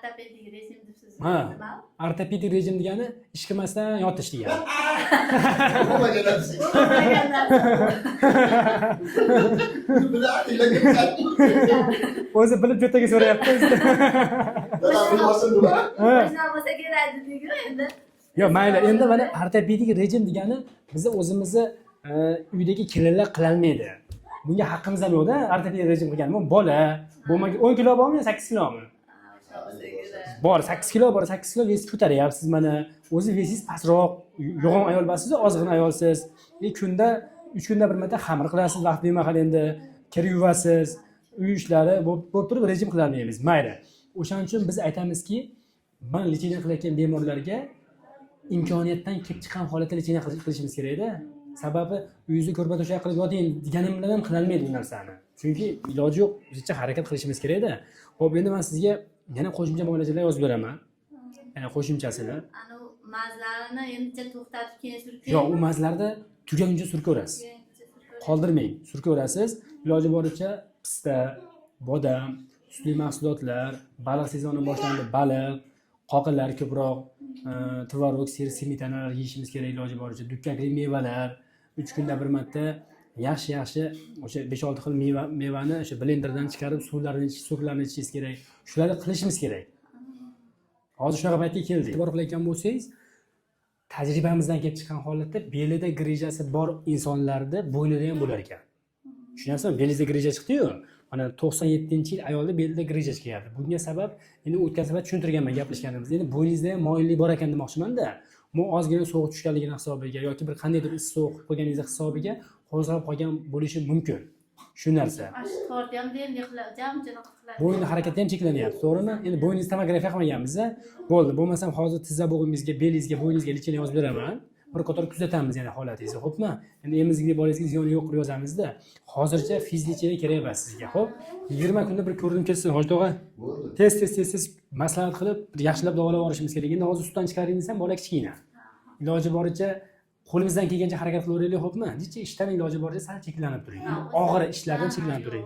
ortopedik rejim deb siz Ha, nima? ortopedik rejim degani ish qilmasdan yotish degani. Bo'lmagan narsa. Bo'lmagan narsa. Bular ilagan. O'zi bilib jo'taga so'rayapti. Dadam bilmasin nima? O'shana bo'lsa kerak dediku endi. Yo, mayli, endi mana ortopedik rejim degani biz o'zimizni uydagi kelinlar qila olmaydi. Bunga haqqimiz ham yo'q-da, ortopedik rejim qilgan. Bu bola, bo'lmagan 10 kilo bormi, 8 kilomi? Bor, 8 kilo bor, 8 kilo vес ko'taryapsiz mana. O'zi vesingiz pastroq, yo'g'on ayol bo'lasiz, ozg'in ayolsiz. Kunda 3 kunda bir marta xamir qilasiz, vaqt bemahal endi kir yuvasiz, uy ishlari bo'lib turib rejim qila olmaymiz. Mayli. O'shaning uchun biz aytamizki, mana lecheniya qilayotgan bemorlarga imkoniyatdan kelib chiqqan holatda lecheniya qilishimiz kerak-da. Sababi uyingizni ko'rpa-to'shak qilib yoting deganim bilan ham qila olmaydi bu narsani. Chunki iloji yo'q, o'zicha harakat qilishimiz kerak-da. Xo'p, endi men sizga yana qo'shimcha muolajalar yozib beraman. Yana qo'shimchasini. Anu mazlarini endicha to'xtatib keyin surking. Yo'q, u mazlarda tugaguncha surkaverasiz. Qoldirmang, surkaverasiz. Iloji boricha pista, bodam, sutli mahsulotlar, baliq sezoni boshlandi, baliq, qoqillar ko'proq, tvorog, sir, smetanalar yeyishimiz kerak iloji boricha. Dukkakli mevalar, 3 kunda bir marta yaxshi o'sha 5-6 xil mevani o'sha blenderdan chiqarib suvlarini ichish, so'klarini ichishingiz kerak. Shularni qilishimiz kerak. Hozir shunaqa paytga keldik. E'tibor qilayotgan bo'lsangiz, tajribamizdan kelib chiqqan holatda belida grijasi bor insonlarda bo'ynida ham bo'lar ekan. Tushunyapsizmi? Belingizda grija chiqdi-yu. Mana 97-yil ayolda belida grija chiqyapti. Bunga sabab endi o'tgan safar tushuntirganman gaplashganimizda. Endi bo'yningizda ham moyillik bor ekan demoqchiman-da. Bu ozgina sovuq tushganligini hisobiga yoki bir qandaydir issiq sovuq qo'yganingiz hisobiga qo'zg'alib qolgan bo'lishi mumkin. Shu narsa. Sportni ham deydi jamchilik qiladi. Bo'yin harakati ham cheklanyapti, to'g'rimi? Endi bo'yingizni tomografiya qilmaganmiz-a? Bo'ldi. Bo'lmasam hozir tizza bo'g'ingizga, belingizga, bo'yningizga lecheniya yozib beraman. Bir qator kuzatamiz yana holatingizni, xo'pmi? Endi emizikli bolangizga ziyoni yo'q qilib yozamiz-da. Hozircha fiziologik kerak emas sizga, xo'p? 20 kunda bir ko'rinib ketsin, Hoji tog'a. Tez maslahat qilib yaxshilab davolab olishimiz kerak. Endi hozir sutdan chiqaringiz ham bola kichkina. Iloji boricha qo'limizdan kelgancha harakat qilaveraylik, xo'pmi? Necha ishdan iloji boricha sal cheklanib turing. Og'ir ishlardan cheklanib turing.